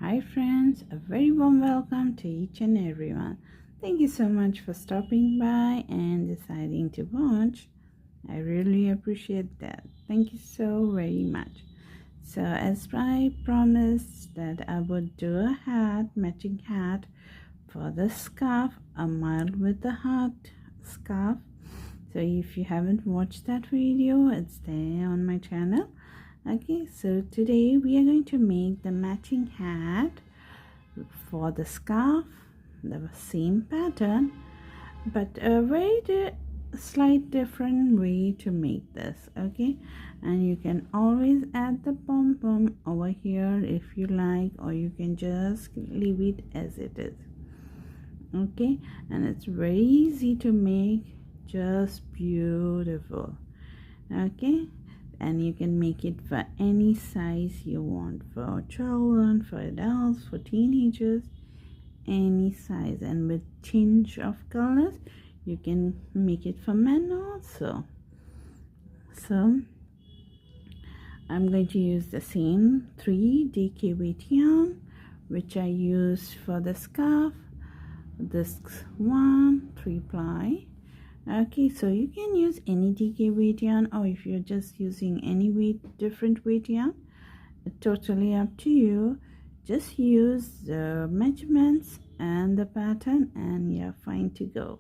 Hi friends, a very warm welcome to each and everyone. Thank you so much for stopping by and deciding to watch. I really appreciate that. Thank you so very much. So as I promised that I would do a matching hat for the scarf, a mild with the heart scarf. So if you haven't watched that video, it's there on my channel. Okay, so today we are going to make the matching hat for the scarf, the same pattern, but a very slight different way to make this. Okay, and you can always add the pom-pom over here if you like, or you can just leave it as it is. Okay, and it's very easy to make, just beautiful. Okay, and you can make it for any size you want, for children, for adults, for teenagers, any size. And with tinge of colors you can make it for men also. So I'm going to use the same 3 DK weight yarn which I used for the scarf. This one 3 ply. Okay, so you can use any DK weight yarn, or if you're just using any different weight yarn, it's totally up to you. Just use the measurements and the pattern and you're fine to go.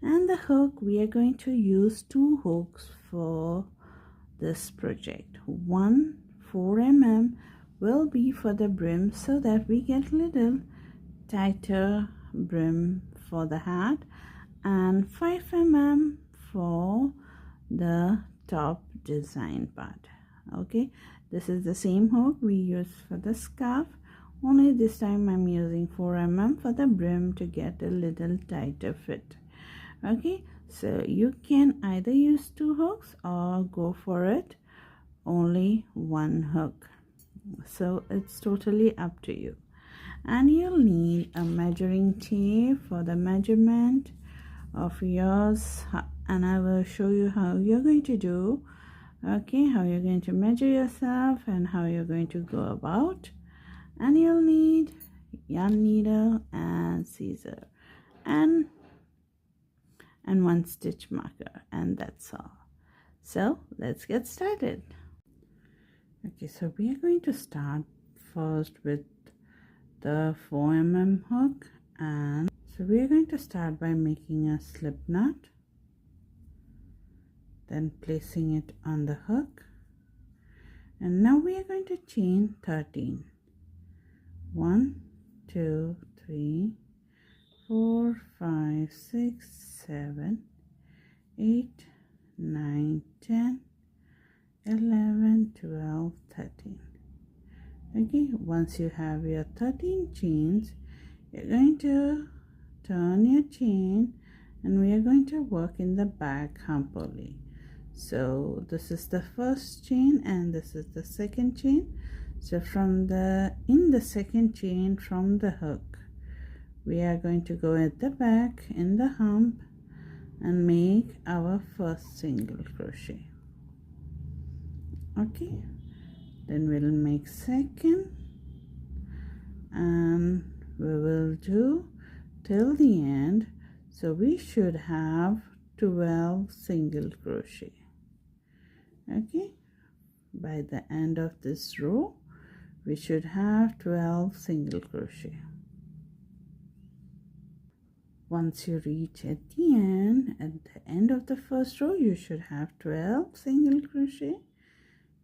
And the hook, we are going to use 2 hooks for this project. One 4 mm will be for the brim, so that we get little tighter brim for the hat, and 5 mm for the top design part. Okay, this is the same hook we use for the scarf, only this time I'm using 4 mm for the brim to get a little tighter fit. Okay, so you can either use 2 hooks or go for it only 1 hook, so it's totally up to you. And you'll need a measuring tape for the measurement of yours, and I will show you how you're going to do. Okay, how you're going to measure yourself and how you're going to go about. And you'll need yarn needle and scissor and 1 stitch marker, and that's all. So let's get started. Okay, so we are going to start first with the 4 mm hook, and so we are going to start by making a slip knot, then placing it on the hook, and now we are going to chain 13. 1 2 3 4 5 6 7 8 9 10 11 12 13. Okay, once you have your 13 chains, you're going to turn your chain, and we are going to work in the back hump only. So this is the first chain and this is the second chain. So from in the second chain from the hook, we are going to go at the back in the hump and make our first single crochet. Okay, then we'll make second, and we will do till the end. So we should have 12 single crochet. Okay, by the end of this row we should have 12 single crochet. Once you reach at the end of the first row, you should have 12 single crochet.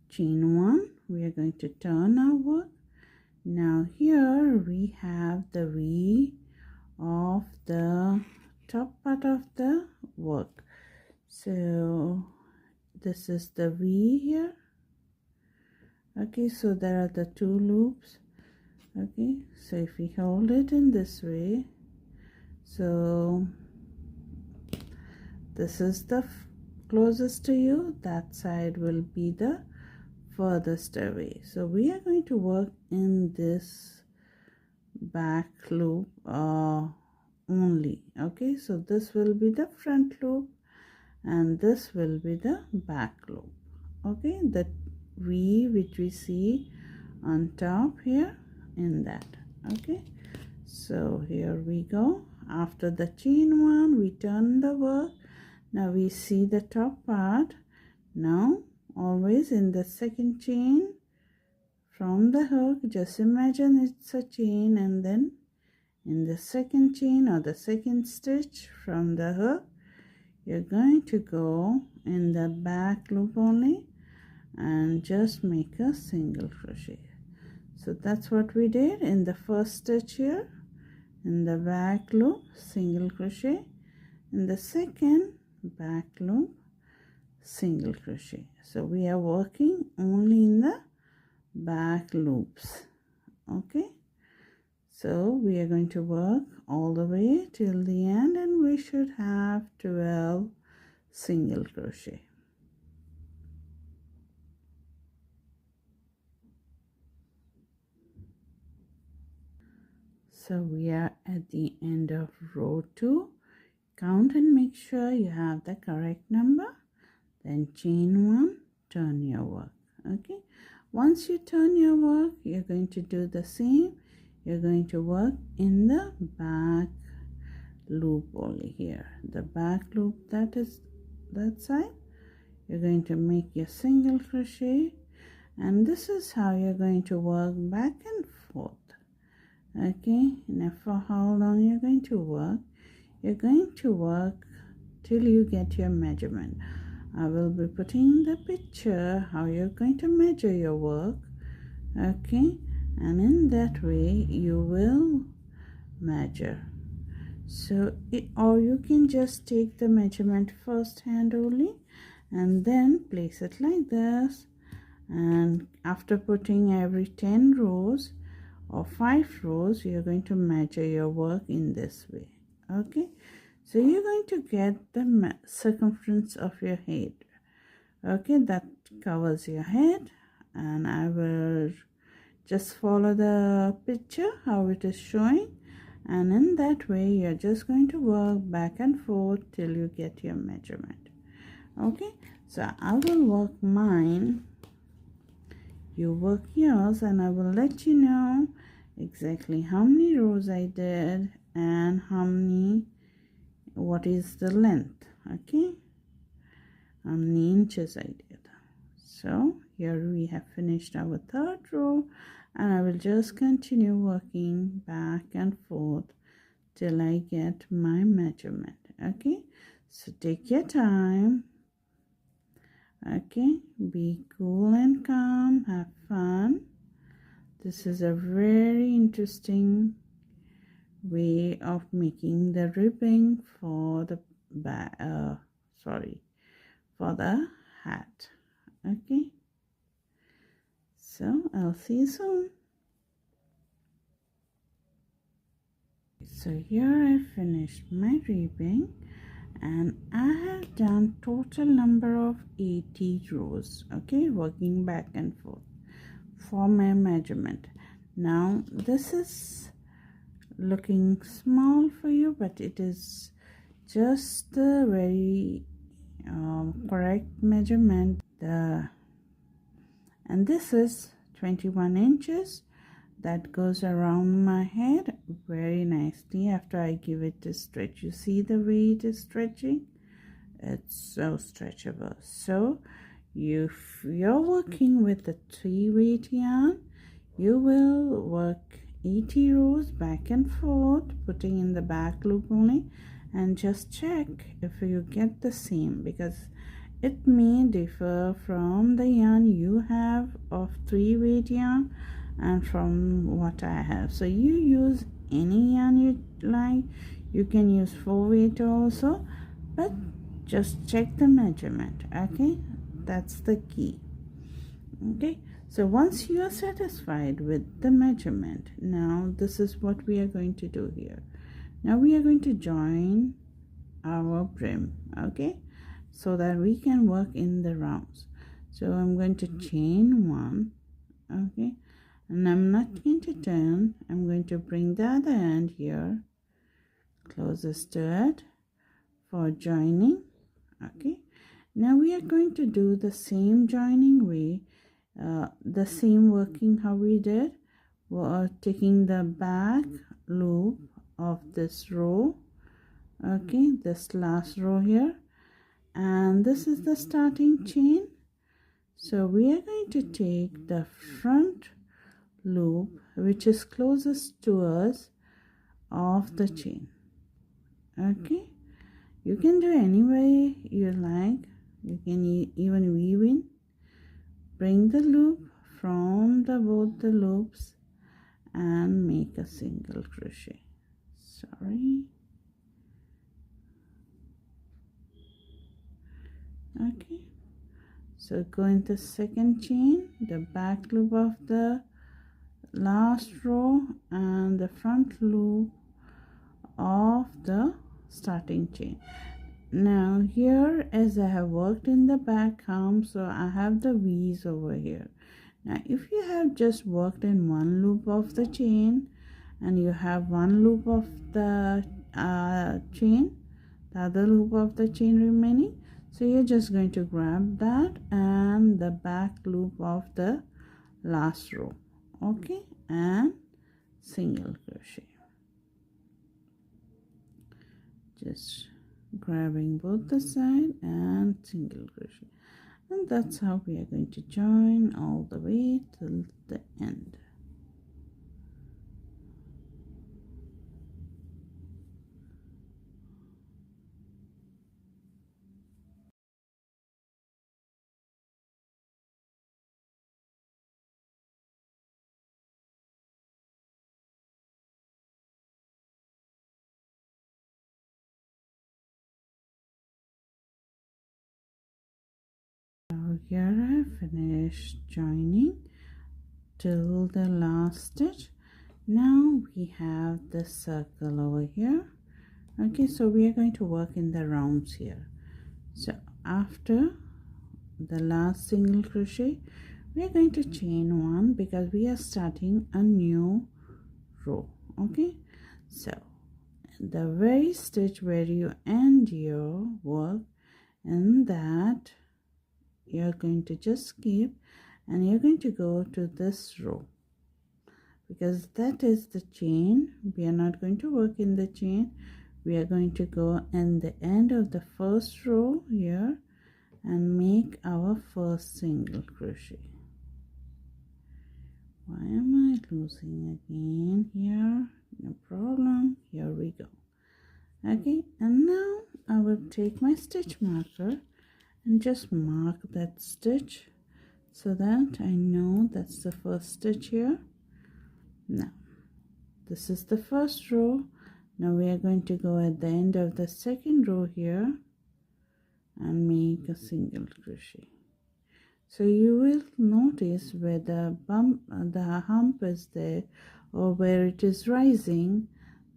Chain 1, we are going to turn our work. Now here we have the V of the top part of the work. So this is the V here. Okay, so there are the 2 loops. Okay, so if we hold it in this way, so this is the closest to you, that side will be the furthest away. So we are going to work in this back loop only. Okay, so this will be the front loop and this will be the back loop. Okay, the V which we see on top here, in that. Okay, so here we go. After the chain 1, we turn the work. Now we see the top part. Now always in the second chain from the hook, just imagine it's a chain, and then in the second chain or the second stitch from the hook, you're going to go in the back loop only and just make a single crochet. So that's what we did in the first stitch here, in the back loop single crochet, in the second back loop single crochet. So we are working only in the back loops. Okay, so we are going to work all the way till the end, and we should have 12 single crochet. So we are at the end of row 2. Count and make sure you have the correct number. Then chain 1, turn your work. Okay, once you turn your work, you're going to do the same. You're going to work in the back loop only here. The back loop, that is that side. You're going to make your single crochet, and this is how you're going to work back and forth. Okay, now for how long you're going to work? You're going to work till you get your measurement. I will be putting the picture how you're going to measure your work. Okay, and in that way you will measure. So or you can just take the measurement first hand only and then place it like this, and after putting every 10 rows or 5 rows, you're going to measure your work in this way. Okay, so you're going to get the circumference of your head. Okay, that covers your head, and I will just follow the picture how it is showing, and in that way you're just going to work back and forth till you get your measurement. Okay, so I will work mine, you work yours, and I will let you know exactly how many rows I did and what is the length. Okay, how many inches I did. So here we have finished our 3rd row, and I will just continue working back and forth till I get my measurement. Okay, so take your time. Okay, be cool and calm, have fun. This is a very interesting way of making the ribbing for the for the hat. Okay, so I'll see you soon. So here I finished my ribbing, and I have done total number of 80 rows. Okay, working back and forth for my measurement. Now this is looking small for you, but it is just the very correct measurement. And this is 21 inches that goes around my head very nicely after I give it a stretch. You see the way it is stretching? It's so stretchable. So if you're working with the 3-weight yarn, you will work 80 rows back and forth, putting in the back loop only, and just check if you get the same, because it may differ from the yarn you have of 3-weight yarn and from what I have. So you use any yarn you like. You can use 4-weight also, but just check the measurement. Okay, that's the key. Okay, so once you are satisfied with the measurement, now this is what we are going to do here. Now we are going to join our brim, okay, so that we can work in the rounds. So I'm going to chain 1, okay, and I'm not going to turn. I'm going to bring the other end here closest to it for joining. Okay, now we are going to do the same joining way, the same working how we did we're taking the back loop of this row, okay, this last row here, and this is the starting chain. So we are going to take the front loop which is closest to us of the chain. Okay, you can do any way you like. You can even weave in, bring the loop from both the loops and make a single crochet. Okay, so go into second chain, the back loop of the last row and the front loop of the starting chain. Now here, as I have worked in the back arm, so I have the V's over here. Now if you have just worked in one loop of the chain and you have one loop of the chain, the other loop of the chain remaining, so you're just going to grab that and the back loop of the last row, okay, and single crochet. Just grabbing both the side and single crochet, and that's how we are going to join all the way till the end. Now here I have finished joining till the last stitch. Now we have the circle over here. Okay, so we are going to work in the rounds here. So after the last single crochet, we are going to chain one because we are starting a new row. Okay, so the very stitch where you end your work, and that you're going to just skip and you're going to go to this row because that is the chain. We are not going to work in the chain. We are going to go in the end of the first row here and make our first single crochet. Why am I losing again here? No problem, here we go. Okay, and now I will take my stitch marker and just mark that stitch so that I know that's the first stitch here. Now this is the first row. Now we are going to go at the end of the second row here and make a single crochet. So you will notice where the hump is there, or where it is rising,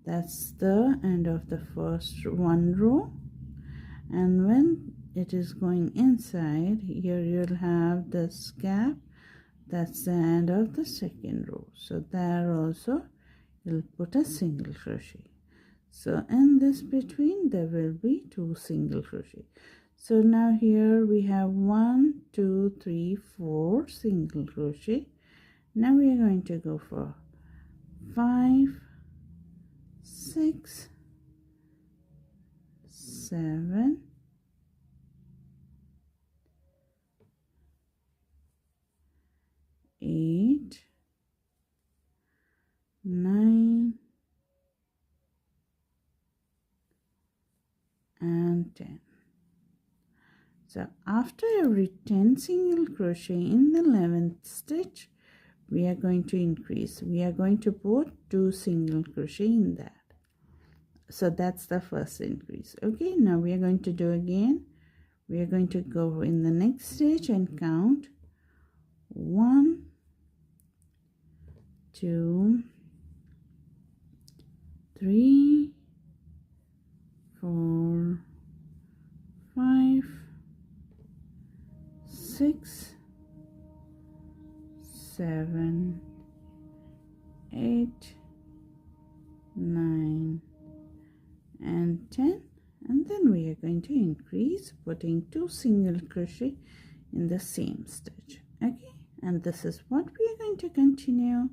that's the end of the first one row, and when it is going inside here you'll have this gap, that's the end of the second row. So there also you'll put a single crochet. So in this between there will be 2 single crochet. So now here we have 1 2 3 4 single crochet. Now we are going to go for 5 6 7 8 9 and 10. So after every 10 single crochet in the 11th stitch, we are going to increase. We are going to put 2 single crochet in that. So that's the first increase. Okay, now we are going to do again. We are going to go in the next stitch and count 1 2 3 4 5 6 7 8 9 and 10, and then we are going to increase, putting 2 single crochet in the same stitch. Okay, and this is what we are going to continue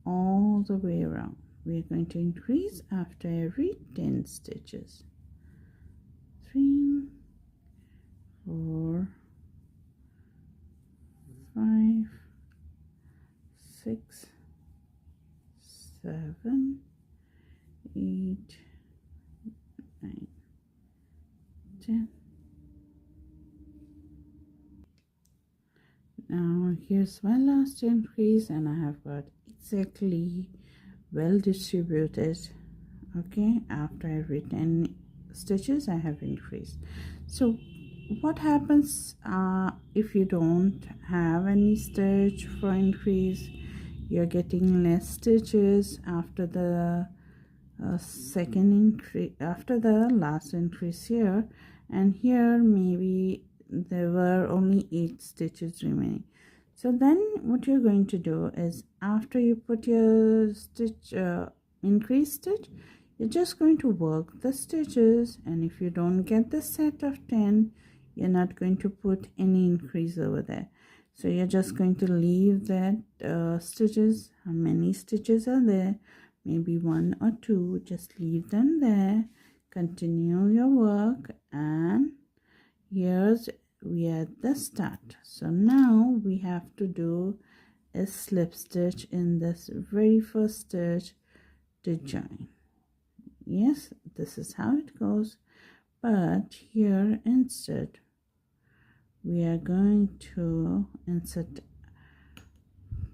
all the way around. We are going to increase after every 10 stitches. 3, 4, 5, 6, 7, 8, 9, 10. Now here's my last increase, and I have got exactly well distributed. Okay, after every 10 stitches I have increased. So what happens if you don't have any stitch for increase? You're getting less stitches after the second increase, after the last increase here, and here maybe there were only 8 stitches remaining. So then what you're going to do is, after you put your stitch increase stitch, you're just going to work the stitches, and if you don't get the set of 10, you're not going to put any increase over there. So you're just going to leave that stitches, how many stitches are there, maybe 1 or 2, just leave them there, continue your work, and here's we are at the start. So now we have to do a slip stitch in this very first stitch to join. Yes, this is how it goes, but here instead we are going to insert,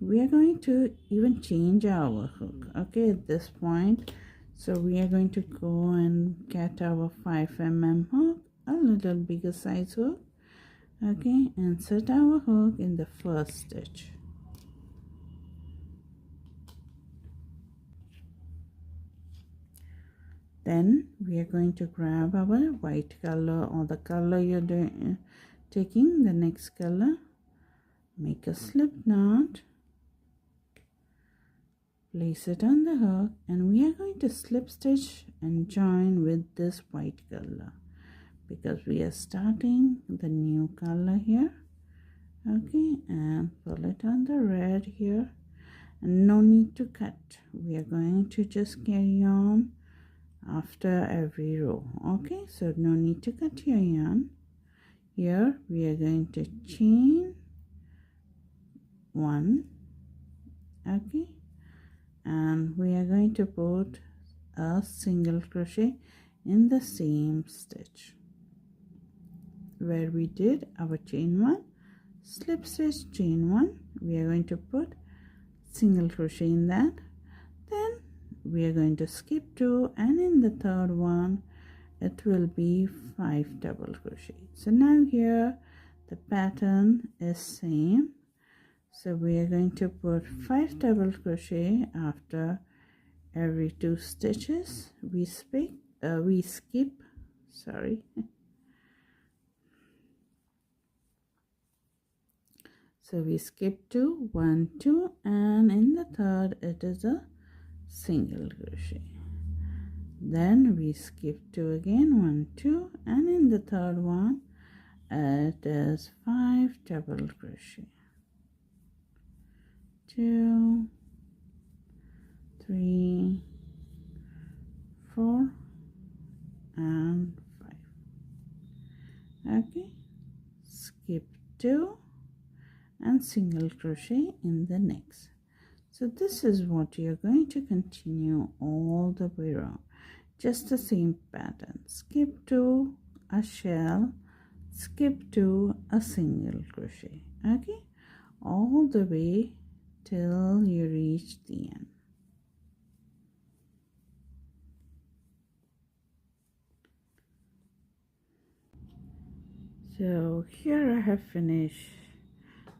we are going to even change our hook, okay, at this point. So we are going to go and get our 5mm hook, a little bigger size hook. Okay, insert our hook in the first stitch. Then we are going to grab our white color, or the color you're taking, the next color, make a slip knot, place it on the hook, and we are going to slip stitch and join with this white color, because we are starting the new color here. Okay, and pull it on the red here, and no need to cut. We are going to just carry on after every row. Okay, so no need to cut your yarn. Here we are going to chain 1, okay, and we are going to put a single crochet in the same stitch where we did our chain 1, slip stitch, chain 1. We are going to put single crochet in that, then we are going to skip 2, and in the third one it will be 5 double crochet. So now here the pattern is same, so we are going to put 5 double crochet after every 2 stitches. We skip sorry so we skip 2, 1, 2, and in the third it is a single crochet. Then we skip 2 again, 1, 2, and in the third one it is 5 double crochet. 2, 3, 4, and 5. Okay, skip 2 and single crochet in the next. So this is what you're going to continue all the way around, just the same pattern. Skip 2, a shell, skip 2, a single crochet. Okay, all the way till you reach the end. So here I have finished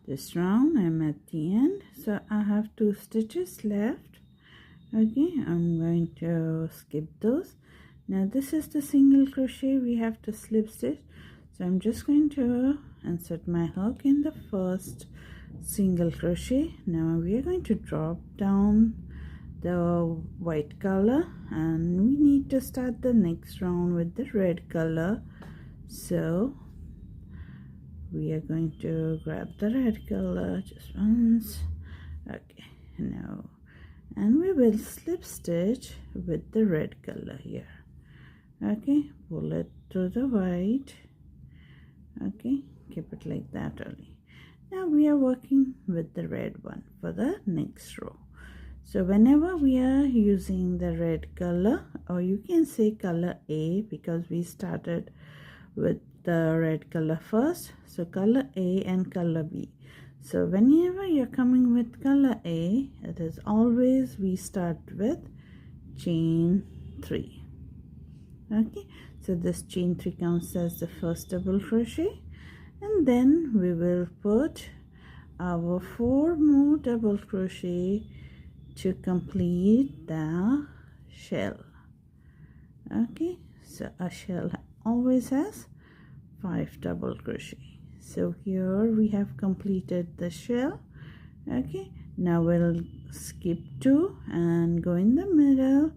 this round. I'm at the end, so I have 2 stitches left. Okay, I'm going to skip those. Now this is the single crochet we have to slip stitch, so I'm just going to insert my hook in the first single crochet. Now we are going to drop down the white color, and we need to start the next round with the red color. So we are going to grab the red color just once. Okay, now and we will slip stitch with the red color here. Okay, pull it to the white. Okay, keep it like that only. Now we are working with the red one for the next row. So whenever we are using the red color, or you can say color A, because we started with the red color first, so color A and color B. So whenever you're coming with color A, it is always we start with chain 3. Okay, so this chain 3 counts as the first double crochet, and then we will put our 4 more double crochet to complete the shell. Okay, so a shell always has 5 double crochet. So here we have completed the shell. Okay, now we'll skip 2 and go in the middle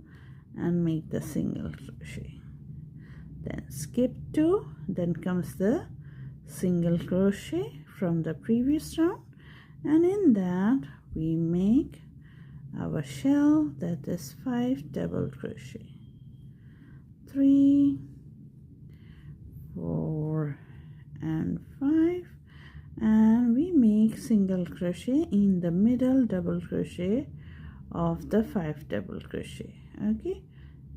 and make the single crochet. Then skip 2, then comes the single crochet from the previous round, and in that we make our shell, that is 5 double crochet. 3, 4 and 5, and we make single crochet in the middle double crochet of the 5 double crochet. Okay,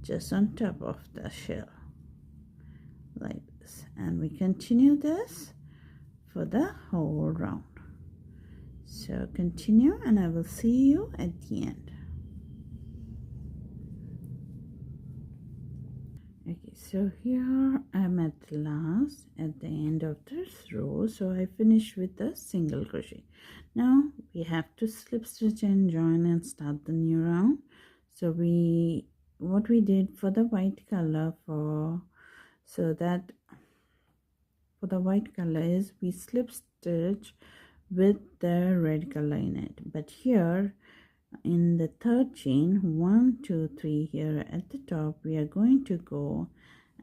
just on top of the shell like this, and we continue this for the whole round. So continue, and I will see you at the end. Okay, so here I'm at the last, at the end of this row. So I finished with the single crochet. Now we have to slip stitch and join and start the new round. So what we did for the white color, for the white color is we slip stitch with the red color in it. But here in the third chain, 1 2 3, here at the top, we are going to go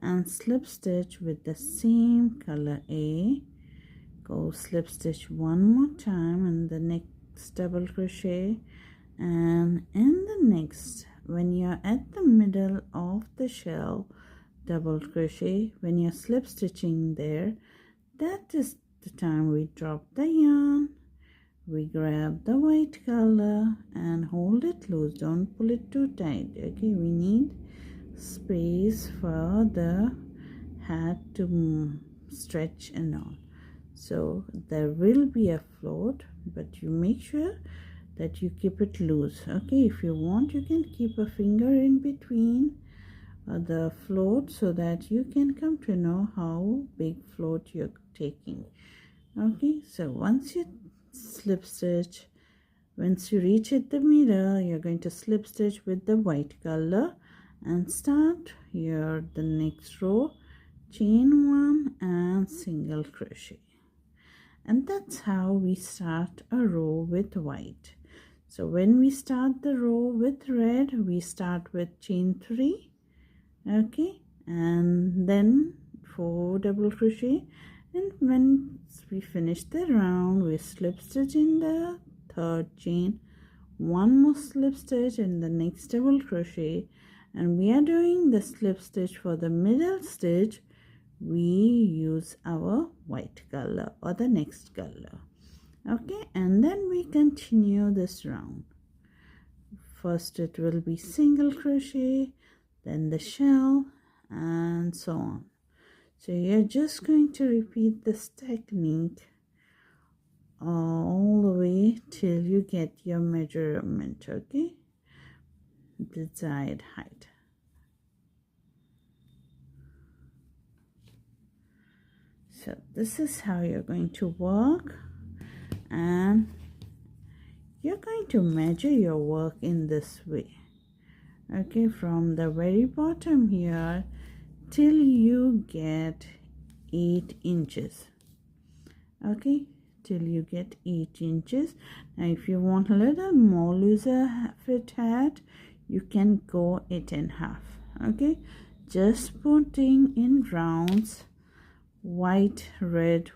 and slip stitch with the same color A. Go slip stitch one more time in the next double crochet, and in the next, when you're at the middle of the shell, double crochet. When you're slip stitching there, that is the time we drop the yarn, we grab the white color and hold it loose, don't pull it too tight. Okay, we need space for the hat to stretch and all. So there will be a float, but you make sure that you keep it loose. Okay, if you want, you can keep a finger in between the float so that you can come to know how big float you're taking. Okay, so once you slip stitch, once you reach at the middle, you're going to slip stitch with the white color and start here the next row, chain 1 and single crochet. And that's how we start a row with white. So when we start the row with red, we start with chain 3. Okay, and then 4 double crochet, and when we finish the round, we slip stitch in the third chain, 1 more slip stitch in the next double crochet, and we are doing the slip stitch for the middle stitch. We use our white color or the next color. Okay, and then we continue this round. First it will be single crochet, then the shell, and so on. So you're just going to repeat this technique all the way till you get your measurement. Okay, desired height. So this is how you're going to work, and you're going to measure your work in this way. Okay, from the very bottom here till you get 8 inches. Okay, till you get 8 inches. Now if you want a little more looser fit hat, you can go 8.5. Okay, just putting in rounds, white red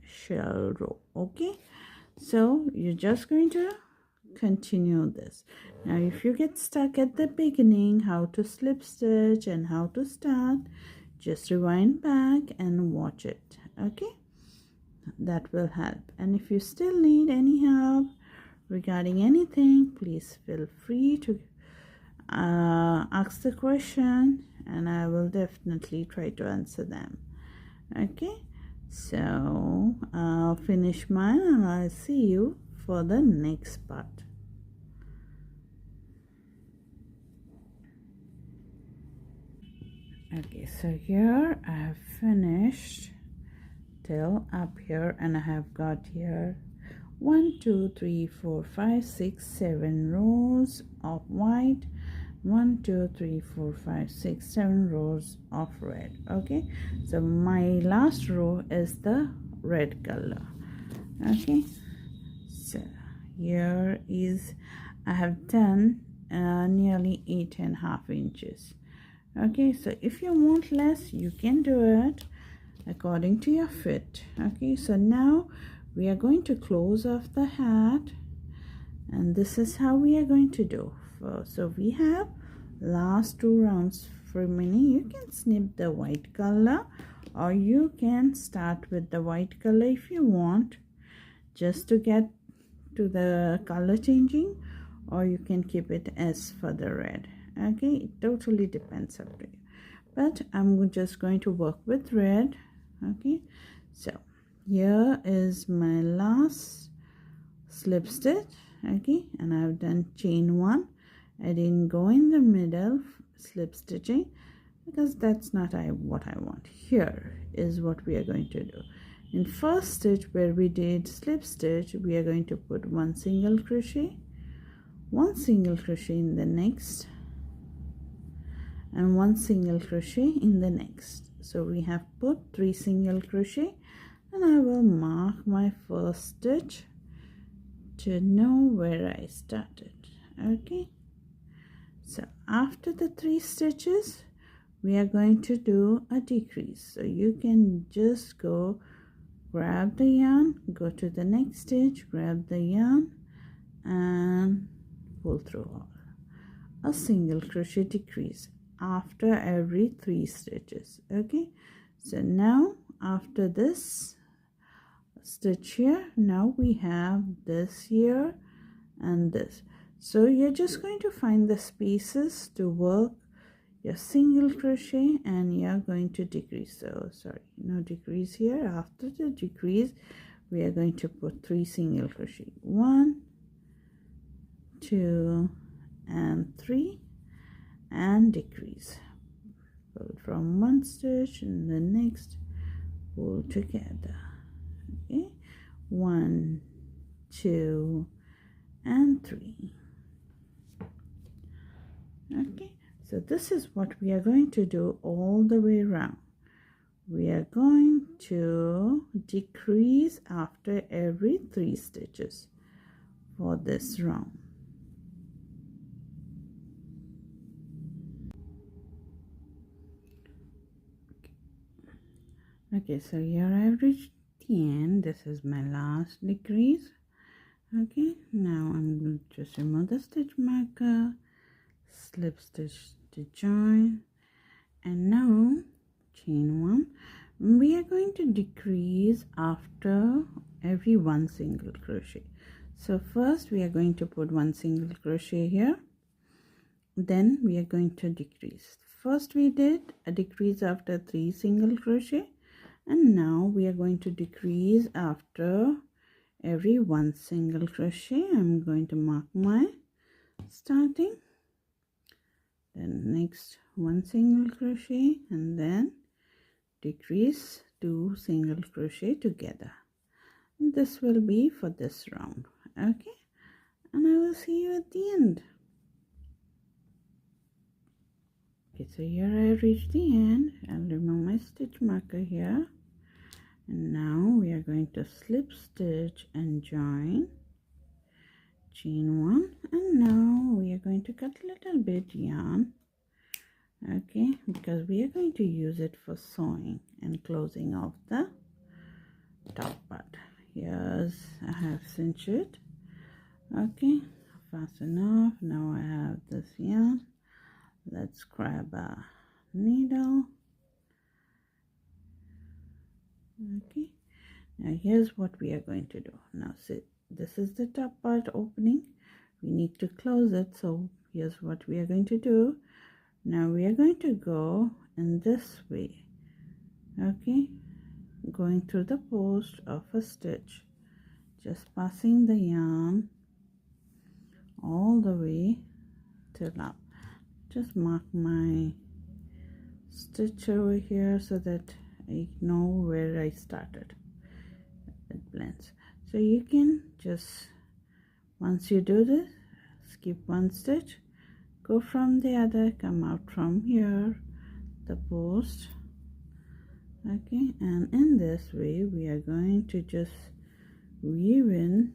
shell row. Okay, so you're just going to continue this. Now if you get stuck at the beginning, how to slip stitch and how to start, just rewind back and watch it. Okay, that will help. And if you still need any help regarding anything, please feel free to ask the question, and I will definitely try to answer them. Okay, so I'll finish mine and I'll see you for the next part. Okay, so here I have finished till up here, and I have got here 1 2 3 4 5 6 7 rows of white, 1 2 3 4 5 6 7 rows of red. Okay, so my last row is the red color. Okay, so here is, I have done nearly 8.5 inches. Okay, so if you want less, you can do it according to your fit. Okay, so now we are going to close off the hat, and this is how we are going to do. So we have last 2 rounds remaining. You can snip the white color, or you can start with the white color if you want, just to get to the color changing, or you can keep it as for the red. Okay, it totally depends on you, but I'm just going to work with red. Okay, so here is my last slip stitch. Okay, and I've done chain 1. I didn't go in the middle slip stitching because that's not what I want. Here is what we are going to do. In first stitch where we did slip stitch, we are going to put 1 single crochet, 1 single crochet in the next, and 1 single crochet in the next. So we have put 3 single crochet, and I will mark my first stitch to know where I started. Okay, so after the 3 stitches we are going to do a decrease. So you can just go grab the yarn, go to the next stitch, grab the yarn and pull through all. A single crochet decrease after every 3 stitches. Okay, so now after this stitch here, now we have this here and this. So you're just going to find the spaces to work your single crochet, and you're going to decrease. So sorry, no decrease here. After the decrease we are going to put 3 single crochet, 1 2 and 3, and decrease. Pull from one stitch and the next, pull together. Okay, 1 2 and 3. Okay, so this is what we are going to do all the way around. We are going to decrease after every 3 stitches for this round. Okay, so here I have reached the end. This is my last decrease. Okay, now I'm going to just remove the stitch marker, slip stitch to join, and now chain 1. We are going to decrease after every 1 single crochet. So first we are going to put 1 single crochet here, then we are going to decrease. First we did a decrease after 3 single crochet, and now we are going to decrease after every 1 single crochet. I'm going to mark my starting, then next 1 single crochet, and then decrease 2 single crochet together. And this will be for this round. Okay, and I will see you at the end. Okay, so here I have reached the end. I'll remove my stitch marker here, and now we are going to slip stitch and join, chain 1, and now we are going to cut a little bit yarn. Okay, because we are going to use it for sewing and closing of the top part. Here's, I have cinched it. Okay, fast enough. Now I have this yarn. Let's grab a needle. Okay, now here's what we are going to do. Now see, this is the top part opening. We need to close it, so here's what we are going to do. Now we are going to go in this way, okay, going through the post of a stitch, just passing the yarn all the way till up. Just mark my stitch over here so that I know where I started. It blends. So you can just, once you do this, skip one stitch, go from the other, come out from here, the post, okay, and in this way we are going to just weave in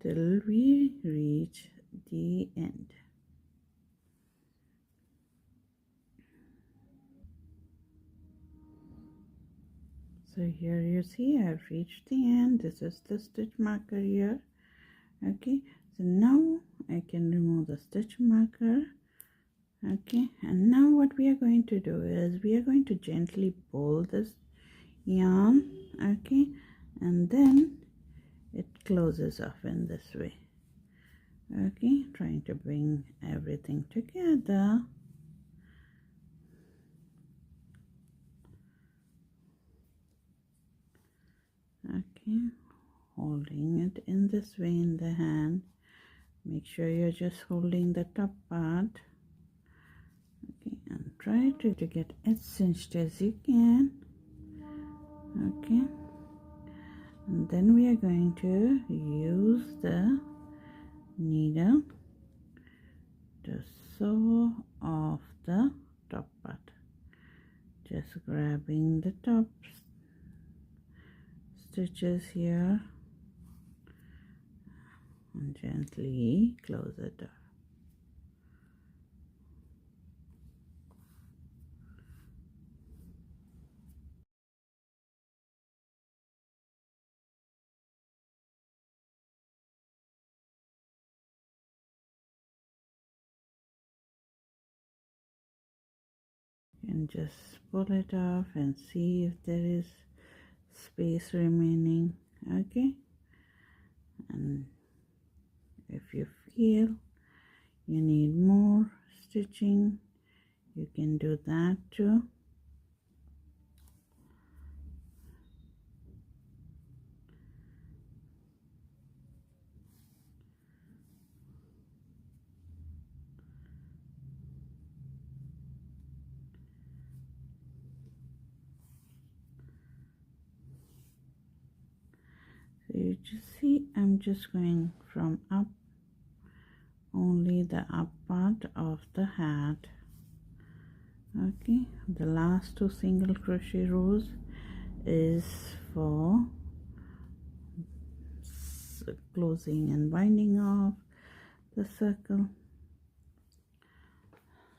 till we reach the end. So here you see I've reached the end. This is the stitch marker here. Okay, so now I can remove the stitch marker. Okay, and now what we are going to do is we are going to gently pull this yarn, okay, and then it closes off in this way. Okay, trying to bring everything together. Okay, holding it in this way in the hand. Make sure you're just holding the top part. Okay, and try to get as cinched as you can. Okay, and then we are going to use the needle to sew off the top part. Just grabbing the top stitches here and gently close it off. And just pull it off and see if there is space remaining. Okay, and if you feel you need more stitching, you can do that too. So you just see I'm just going from up, only the up part of the hat. Okay, the last two single crochet rows is for closing and binding off the circle.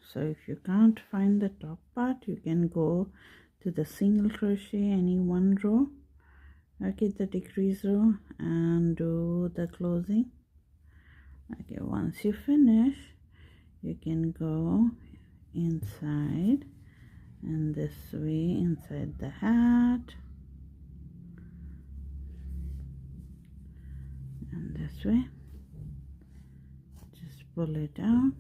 So if you can't find the top part, you can go to the single crochet any one row, okay, the decrease row, and do the closing. Okay, once you finish, you can go inside and this way inside the hat, and this way just pull it out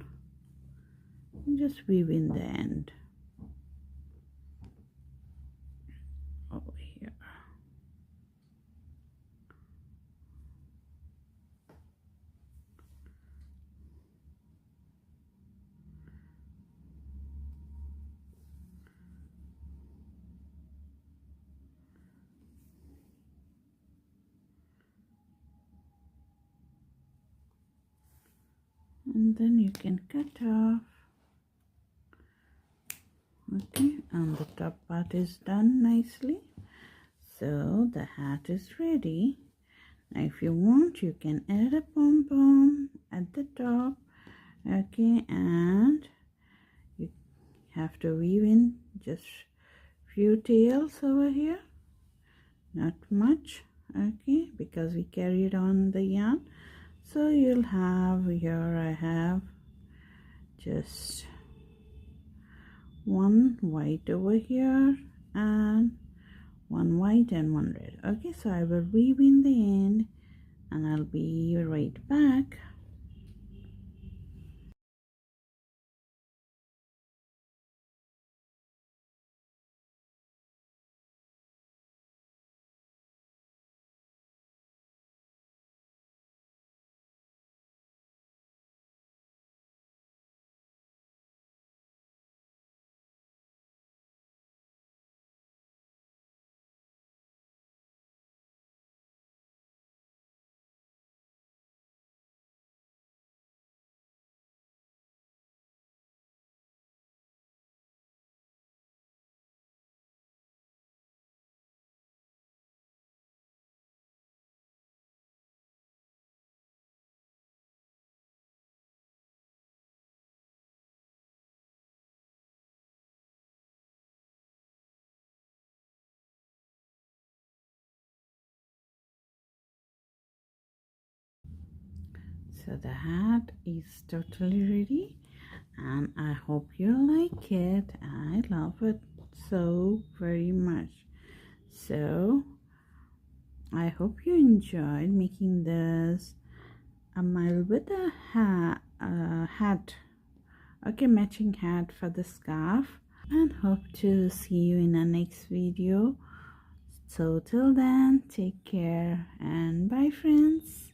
and just weave in the end over here. And then you can cut off. Okay, and the top part is done nicely, so the hat is ready. Now if you want, you can add a pom-pom at the top, okay, and you have to weave in just few tails over here, not much, okay, because we carried on the yarn. So you'll have here, I have just one white over here and one white and one red. Okay, so I will weave in the end and I'll be right back. So the hat is totally ready and I hope you like it. I love it so very much. So I hope you enjoyed making this a mile with a hat. Okay, matching hat for the scarf, and hope to see you in our next video. So till then, take care and bye friends.